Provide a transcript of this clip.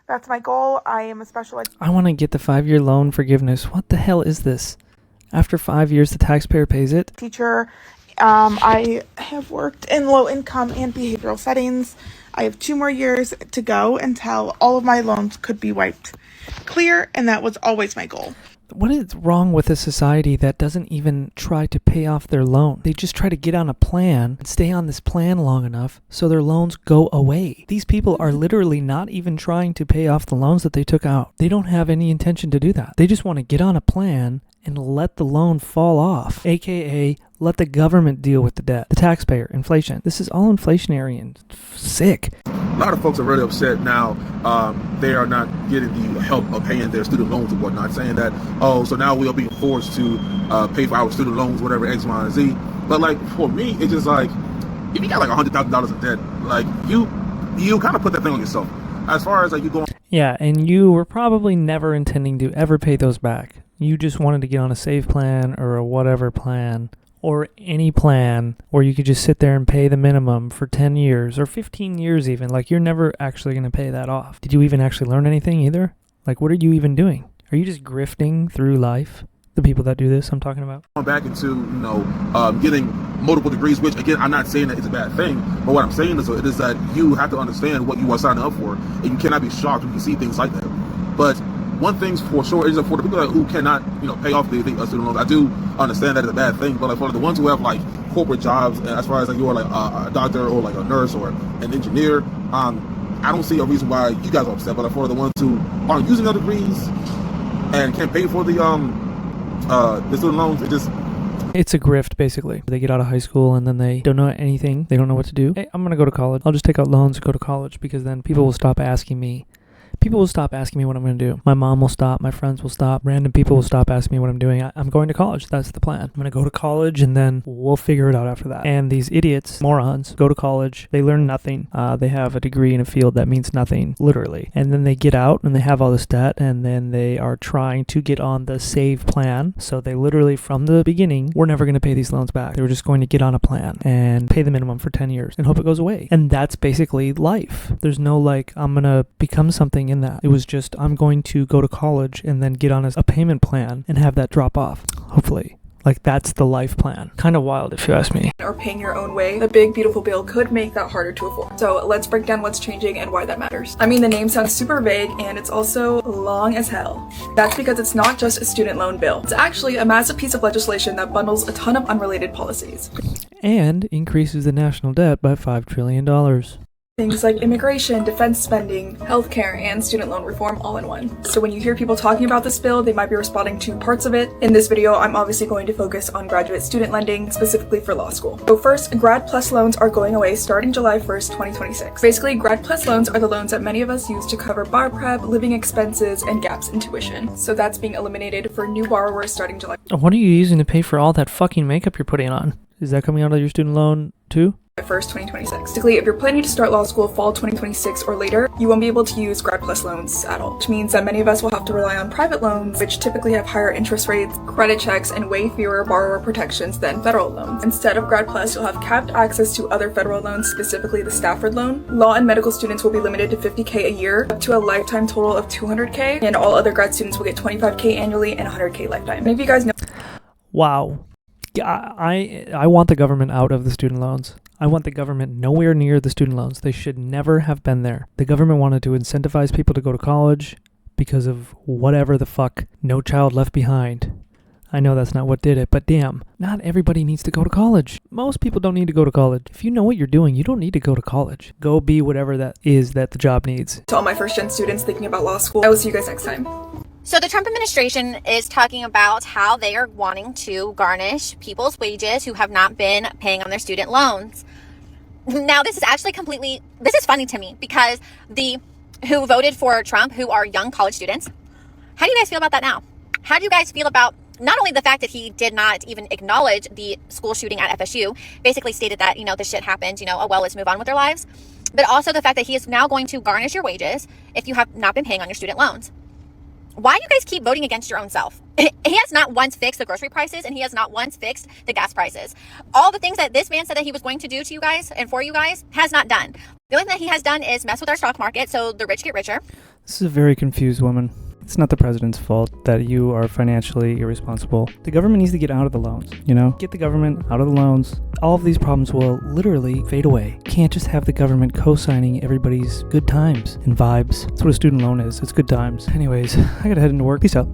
That's my goal. I am a special ed I want to get the 5-year loan forgiveness. What the hell is this? After 5 years, the taxpayer pays it? teacher. I have worked in low income and behavioral settings. I have 2 more years to go until all of my loans could be wiped clear, and that was always my goal. What is wrong with a society that doesn't even try to pay off their loan? They just try to get on a plan and stay on this plan long enough so their loans go away. These people are literally not even trying to pay off the loans that they took out. They don't have any intention to do that. They just want to get on a plan and let the loan fall off, aka let the government deal with the debt, the taxpayer, inflation. This is all inflationary and sick. A lot of folks are really upset now. They are not getting the help of paying their student loans and whatnot, saying that, oh, so now we'll be forced to pay for our student loans, whatever, X, Y, and Z. But like, for me, it's just like, if you got like $100,000 in debt, like you kind of put that thing on yourself. As far as like you going. Yeah, and you were probably never intending to ever pay those back. You just wanted to get on a save plan or a whatever plan, or any plan where you could just sit there and pay the minimum for 10 years or 15 years even. Like, you're never actually going to pay that off. Did you even actually learn anything either? Like, what are you even doing? Are you just grifting through life? The people that do this I'm talking about. Back into, getting multiple degrees, which again, I'm not saying that it's a bad thing, but what I'm saying is that you have to understand what you are signing up for, and you cannot be shocked when you see things like that. But one thing's for sure is that for the people who cannot, pay off the student loans, I do understand that it's a bad thing. But like for the ones who have like corporate jobs, as far as like you are like a doctor or like a nurse or an engineer, I don't see a reason why you guys are upset. But like for the ones who aren't using their degrees and can't pay for the student loans, it's a grift, basically. They get out of high school and then they don't know anything. They don't know what to do. Hey, I'm going to go to college. I'll just take out loans and go to college, because then people will stop asking me. People will stop asking me what I'm going to do. My mom will stop. My friends will stop. Random people will stop asking me what I'm doing. I'm going to college. That's the plan. I'm going to go to college and then we'll figure it out after that. And these idiots, morons, go to college. They learn nothing. They have a degree in a field that means nothing, literally. And then they get out and they have all this debt, and then they are trying to get on the save plan. So they literally, from the beginning, were never going to pay these loans back. They were just going to get on a plan and pay the minimum for 10 years and hope it goes away. And that's basically life. There's no like, I'm going to become something in that. It was just, I'm going to go to college and then get on a payment plan and have that drop off, hopefully. Like, that's the life plan. Kind of wild, if you ask me. Or paying your own way, the big beautiful bill could make that harder to afford. So let's break down what's changing and why that matters. I mean, the name sounds super vague and it's also long as hell. That's because it's not just a student loan bill. It's actually a massive piece of legislation that bundles a ton of unrelated policies. And increases the national debt by $5 trillion. Things like immigration, defense spending, healthcare, and student loan reform all in one. So when you hear people talking about this bill, they might be responding to parts of it. In this video, I'm obviously going to focus on graduate student lending, specifically for law school. So first, Grad Plus loans are going away starting July 1st, 2026. Basically, Grad Plus loans are the loans that many of us use to cover bar prep, living expenses, and gaps in tuition. So that's being eliminated for new borrowers starting July. What are you using to pay for all that fucking makeup you're putting on? Is that coming out of your student loan too? 1st, 2026. Basically, if you're planning to start law school fall 2026 or later, you won't be able to use Grad Plus loans at all, which means that many of us will have to rely on private loans, which typically have higher interest rates, credit checks, and way fewer borrower protections than federal loans. Instead of Grad Plus, you'll have capped access to other federal loans, specifically the Stafford loan. Law and medical students will be limited to $50K a year, up to a lifetime total of $200K, and all other grad students will get $25K annually and $100K lifetime. Many of you guys know. Wow. I want the government out of the student loans. I want the government nowhere near the student loans. They should never have been there. The government wanted to incentivize people to go to college because of whatever the fuck. No Child Left Behind. I know that's not what did it, but damn, not everybody needs to go to college. Most people don't need to go to college. If you know what you're doing, you don't need to go to college. Go be whatever that is that the job needs. To all my first-gen students thinking about law school, I will see you guys next time. So the Trump administration is talking about how they are wanting to garnish people's wages who have not been paying on their student loans. Now, this is actually this is funny to me, because who voted for Trump, who are young college students, how do you guys feel about that now? How do you guys feel about not only the fact that he did not even acknowledge the school shooting at FSU, basically stated that, this shit happened, oh well, let's move on with their lives, but also the fact that he is now going to garnish your wages if you have not been paying on your student loans? Why do you guys keep voting against your own self? He has not once fixed the grocery prices, and he has not once fixed the gas prices. All the things that this man said that he was going to do to you guys and for you guys has not done. The only thing that he has done is mess with our stock market, so the rich get richer. This is a very confused woman. It's not the president's fault that you are financially irresponsible. The government needs to get out of the loans, Get the government out of the loans. All of these problems will literally fade away. Can't just have the government co-signing everybody's good times and vibes. That's what a student loan is. It's good times. Anyways, I gotta head into work. Peace out.